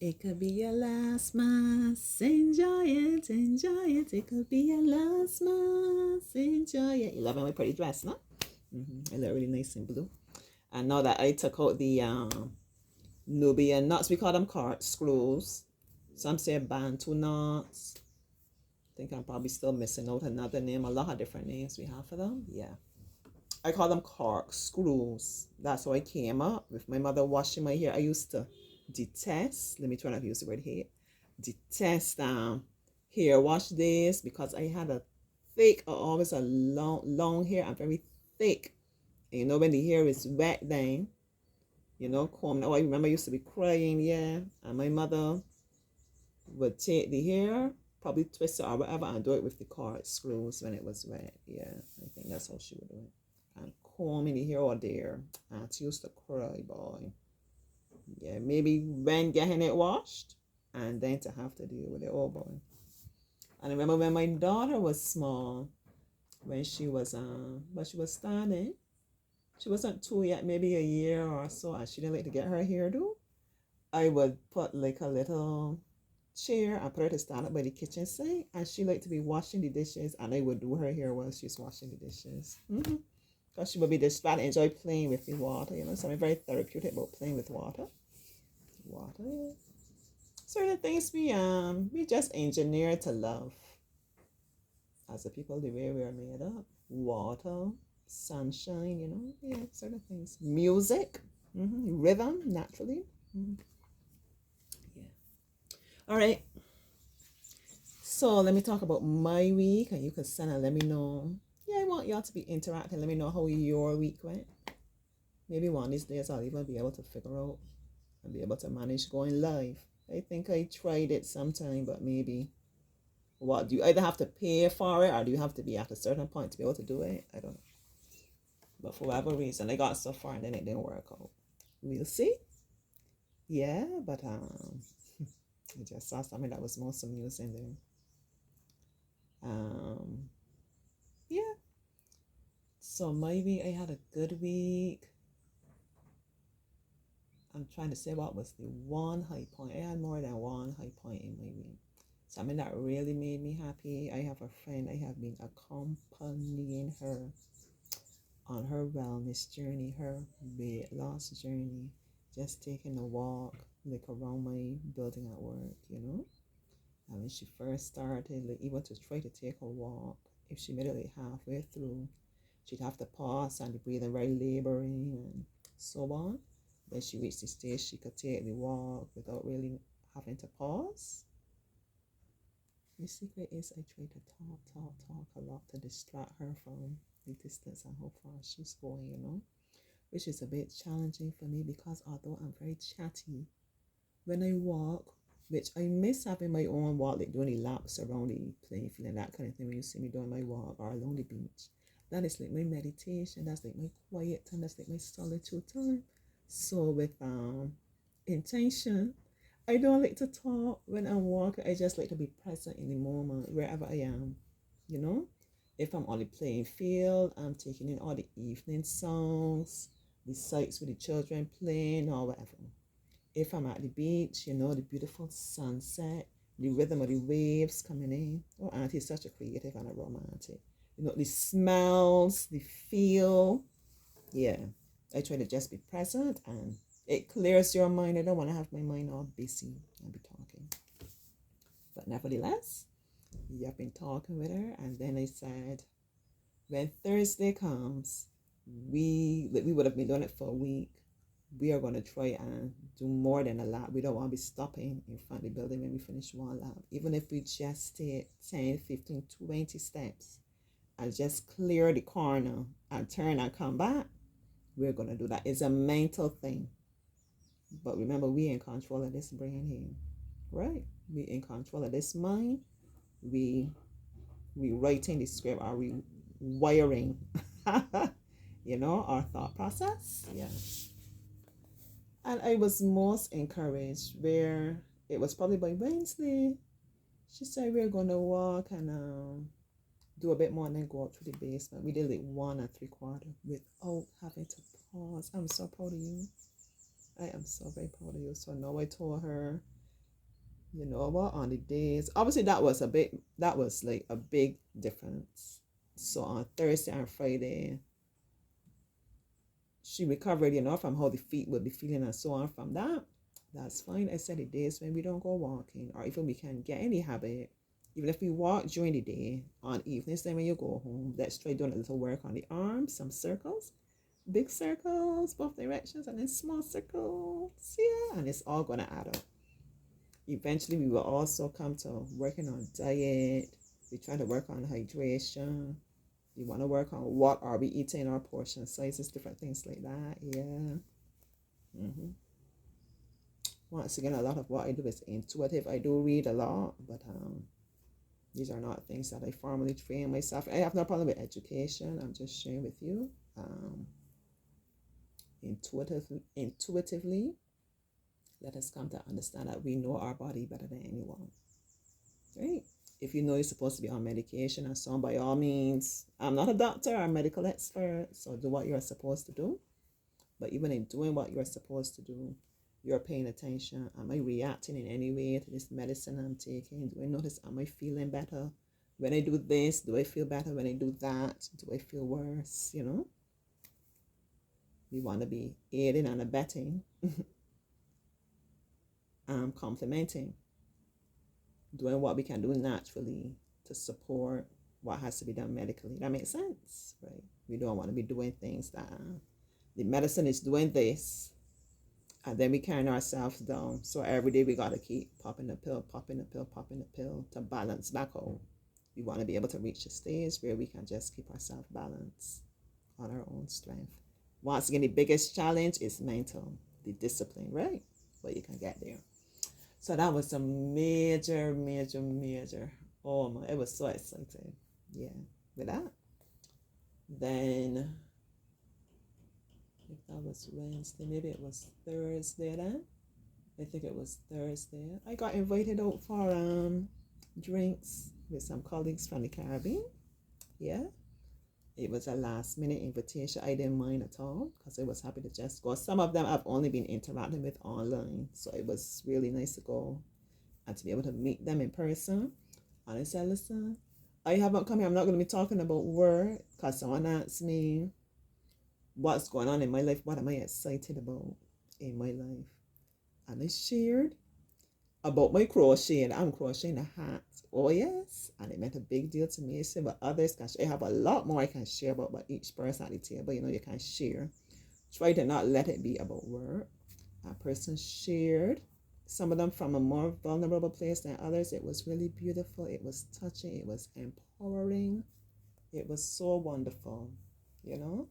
It could be your last month. Enjoy it, enjoy it. It could be your last month. Enjoy it. You love my pretty dress, no? I look really nice in blue. And now that I took out the Nubian knots, we call them cart screws. Some say Bantu knots. I think I'm probably still missing out another name. A lot of different names we have for them. Yeah. I call them cork screws. That's how I came up with my mother washing my hair. I used to detest, let me try not to use the word hate, detest hair wash days because I had a thick, or always a long hair and very thick. And you know, when the hair is wet then, comb. Oh, I remember I used to be crying, yeah. And my mother would take the hair, probably twist it or whatever, and do it with the cord screws when it was wet. Yeah, I think that's how she would do it. And combing the hair all there. And she used to cry, boy. Yeah, maybe when getting it washed, and then to have to deal with it, oh boy. And I remember when my daughter was small, when she was starting, she wasn't two yet, maybe a year or so, and she didn't like to get her hair do. I would put like a little chair and put her to stand up by the kitchen sink, and she liked to be washing the dishes, and I would do her hair while she's washing the dishes. Because she would be just trying to enjoy playing with the water, something very therapeutic about playing with water. Water. Certain things we just engineer to love. As the people, the way we are made up. Water, sunshine, yeah, certain things. Music, rhythm, naturally. Yeah. All right. So let me talk about my week, and you can send and let me know. Yeah, I want y'all to be interacting. Let me know how your week went. Maybe one of these days I'll even be able to figure out and be able to manage going live. I think I tried it sometime, but maybe what do you either have to pay for it or do you have to be at a certain point to be able to do it? I don't know. But for whatever reason, I got so far and then it didn't work out. We'll see. Yeah, but I just saw something that was most amusing there. Yeah. So maybe I had a good week. I'm trying to say what was the one high point. I had more than one high point in my week. Something that really made me happy. I have a friend. I have been accompanying her on her wellness journey, her weight loss journey. Just taking a walk, like around my building at work, And when she first started, like even to try to take a walk, if she made it like halfway through, she'd have to pause and the breathing very laboring and so on. Then she reached the stage she could take the walk without really having to pause. The secret is I try to talk a lot to distract her from the distance and how far she's going, which is a bit challenging for me because although I'm very chatty, when I walk, which I miss having my own walk, like doing the laps around the playing field and that kind of thing when you see me doing my walk or along the beach. That is like my meditation, that's like my quiet time, that's like my solitude time. So with intention, I don't like to talk when I'm walking. I just like to be present in the moment wherever I am. You know, if I'm on the playing field, I'm taking in all the evening songs, the sights with the children playing or whatever. If I'm at the beach, the beautiful sunset, the rhythm of the waves coming in. Oh, Auntie is such a creative and a romantic. The smells, the feel. Yeah, I try to just be present and it clears your mind. I don't want to have my mind all busy and be talking. But nevertheless, you've been talking with her, and then I said, when Thursday comes, we would have been doing it for a week. We are going to try and do more than a lap. We don't want to be stopping in front of the building when we finish one lap. Even if we just take 10, 15, 20 steps and just clear the corner and turn and come back, we're going to do that. It's a mental thing. But remember, we in control of this brain here, right? We in control of this mind. We writing the script. Are we wiring, our thought process? Yeah. And I was most encouraged where it was probably by Wednesday. She said we're gonna walk and do a bit more and then go out to the basement. We did like 1 3/4 without having to pause. I'm so proud of you. I am so very proud of you. So now I told her You know what? On the days, obviously that was like a big difference. So on Thursday and Friday, she recovered, from how the feet would be feeling and so on from that. That's fine. I said the days when we don't go walking, or even we can get any habit, even if we walk during the day, on evenings, then when you go home, let's try doing a little work on the arms, some circles, big circles, both directions, and then small circles. Yeah, and it's all gonna add up. Eventually, we will also come to working on diet. We try to work on hydration. We want to work on what are we eating, our portion sizes, different things like that. Yeah. Once again, a lot of what I do is intuitive. I do read a lot, but these are not things that I formally train myself. I have no problem with education. I'm just sharing with you. Intuitively, let us come to understand that we know our body better than anyone. Right? If you know you're supposed to be on medication and so on, by all means, I'm not a doctor or a medical expert, so do what you're supposed to do. But even in doing what you're supposed to do, you're paying attention. Am I reacting in any way to this medicine I'm taking? Do I notice, am I feeling better? When I do this, do I feel better? When I do that, do I feel worse? We want to be aiding and abetting, complementing, doing what we can do naturally to support what has to be done medically. That makes sense, right? We don't want to be doing things that the medicine is doing this, and then we carrying ourselves down. So every day we got to keep popping the pill, popping the pill, popping the pill to balance back out. We want to be able to reach a stage where we can just keep ourselves balanced on our own strength. Once again, the biggest challenge is mental, the discipline, right? But you can get there. So that was a major, major, major. Oh my, it was so exciting. Yeah, with that. Then, if that was Wednesday, maybe it was Thursday then. I think it was Thursday. I got invited out for drinks with some colleagues from the Caribbean. Yeah. It was a last minute invitation. I didn't mind at all because I was happy to just go. Some of them I've only been interacting with online. So it was really nice to go and to be able to meet them in person. And I said, listen, I haven't come here. I'm not going to be talking about work because someone asked me what's going on in my life. What am I excited about in my life? And I shared about my crocheting. I'm crocheting a hat. Oh yes, and it meant a big deal to me. So, but others can share. I have a lot more I can share about, but each person at the table, you can share. Try to not let it be about work. A person shared, some of them from a more vulnerable place than others. It was really beautiful. It was touching. It was empowering. It was so wonderful. You know,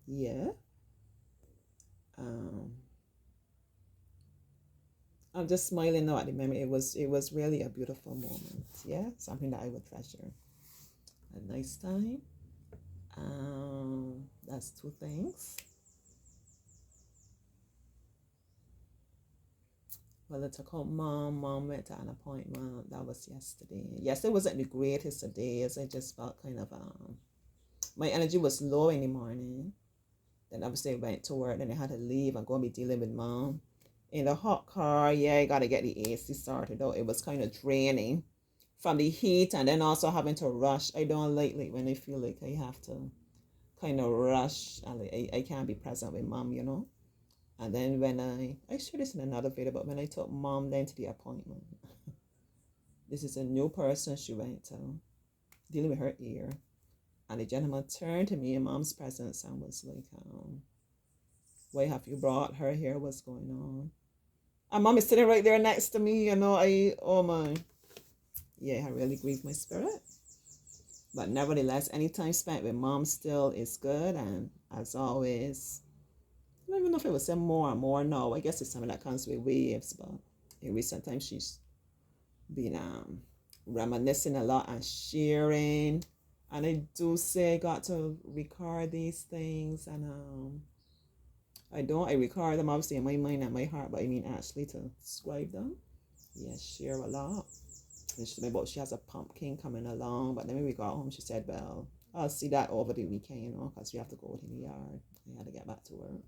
yeah. I'm just smiling now at the memory. It was really a beautiful moment. Yeah, something that I would treasure. A nice time. That's two things. Well, it took home mom. Mom went to an appointment. That was yesterday. Yes, it wasn't the greatest of days. I just felt kind of my energy was low in the morning. Then obviously I went to work. Then I had to leave and go and be dealing with mom in the hot car. Yeah, I gotta get the AC started though. It was kind of draining from the heat and then also having to rush. I don't like when I feel like I have to kind of rush and I can't be present with mom. And then when I shared this in another video, but when I took mom then to the appointment, this is a new person she went to, dealing with her ear. And the gentleman turned to me in mom's presence and was like, why have you brought her here? What's going on? And mom is sitting right there next to me, oh my. Yeah, I really grieved my spirit. But nevertheless, any time spent with mom still is good. And as always, I don't even know if it was say more and more. No, I guess it's something that comes with waves. But in recent times, she's been reminiscing a lot and sharing. And I do say I got to record these things. And I record them obviously in my mind and my heart. But I mean actually to describe them. Yeah, share a lot. And she told me about she has a pumpkin coming along. But then when we got home, she said, well, I'll see that over the weekend, because we have to go out in the yard. I had to get back to work.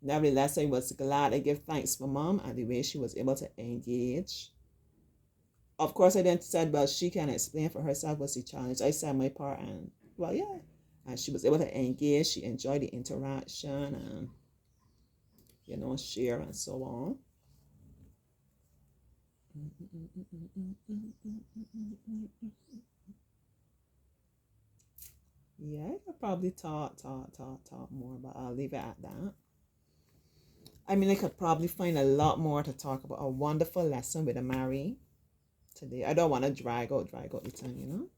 Nevertheless, I was glad. I give thanks for mom and the way she was able to engage. Of course, I then said, well, she can explain for herself what's the challenge. I said my part, and well, yeah. And she was able to engage. She enjoyed the interaction and, share and so on. Yeah, I could probably talk more, but I'll leave it at that. I mean, I could probably find a lot more to talk about. A wonderful lesson with Amari today. I don't want to drag out the time.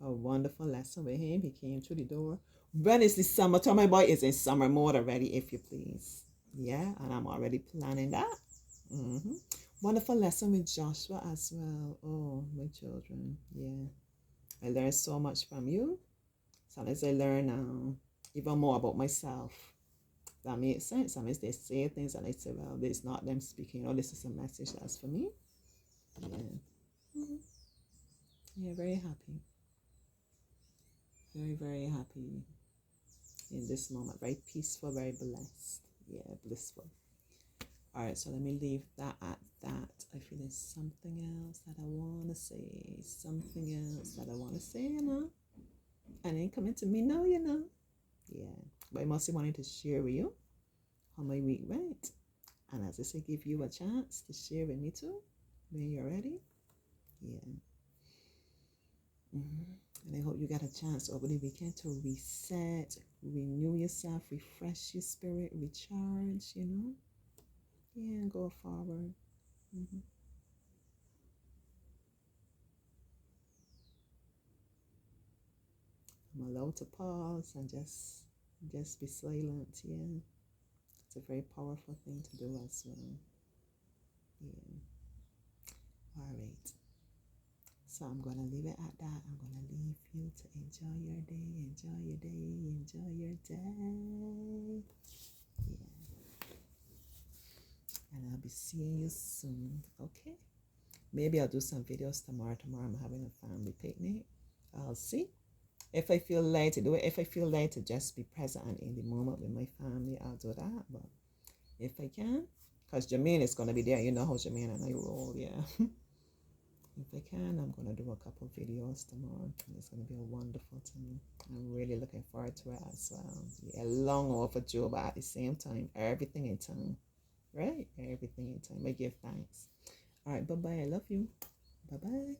A wonderful lesson with him. He came through the door. When is the summer? Tell my boy is in summer mode already, if you please. Yeah, and I'm already planning that. Mm-hmm. Wonderful lesson with Joshua as well. Oh, my children. Yeah. I learned so much from you. Sometimes I learn even more about myself. That makes sense. Sometimes they say things and I say, well, it's not them speaking. Oh, this is a message that's for me. Yeah. Mm-hmm. Yeah, very happy. Very, very happy in this moment. Very peaceful, very blessed. Yeah, blissful. All right, so let me leave that at that. I feel there's something else that I want to say. Something else that I want to say, And ain't coming to me now, Yeah, but I mostly wanted to share with you how my week went. And as I say, give you a chance to share with me too when you're ready. Yeah. Mm-hmm. And I hope you got a chance over the weekend to reset, renew yourself, refresh your spirit, recharge, Yeah, and go forward. Mm-hmm. I'm allowed to pause and just be silent. Yeah, it's a very powerful thing to do as well. Yeah. All right. So I'm gonna leave it at that. I'm gonna leave you to enjoy your day. Enjoy your day. Enjoy your day. Yeah. And I'll be seeing you soon. Okay. Maybe I'll do some videos tomorrow. Tomorrow I'm having a family picnic. I'll see. If I feel led to do it, if I feel led to just be present and in the moment with my family, I'll do that. But if I can, because Jermaine is going to be there. You know how Jermaine and I roll, yeah. If I can, I'm going to do a couple videos tomorrow. And it's going to be a wonderful time. I'm really looking forward to it as well. Yeah, long overdue, but at the same time, everything in time. Right? Everything in time. I give thanks. All right, bye-bye. I love you. Bye-bye.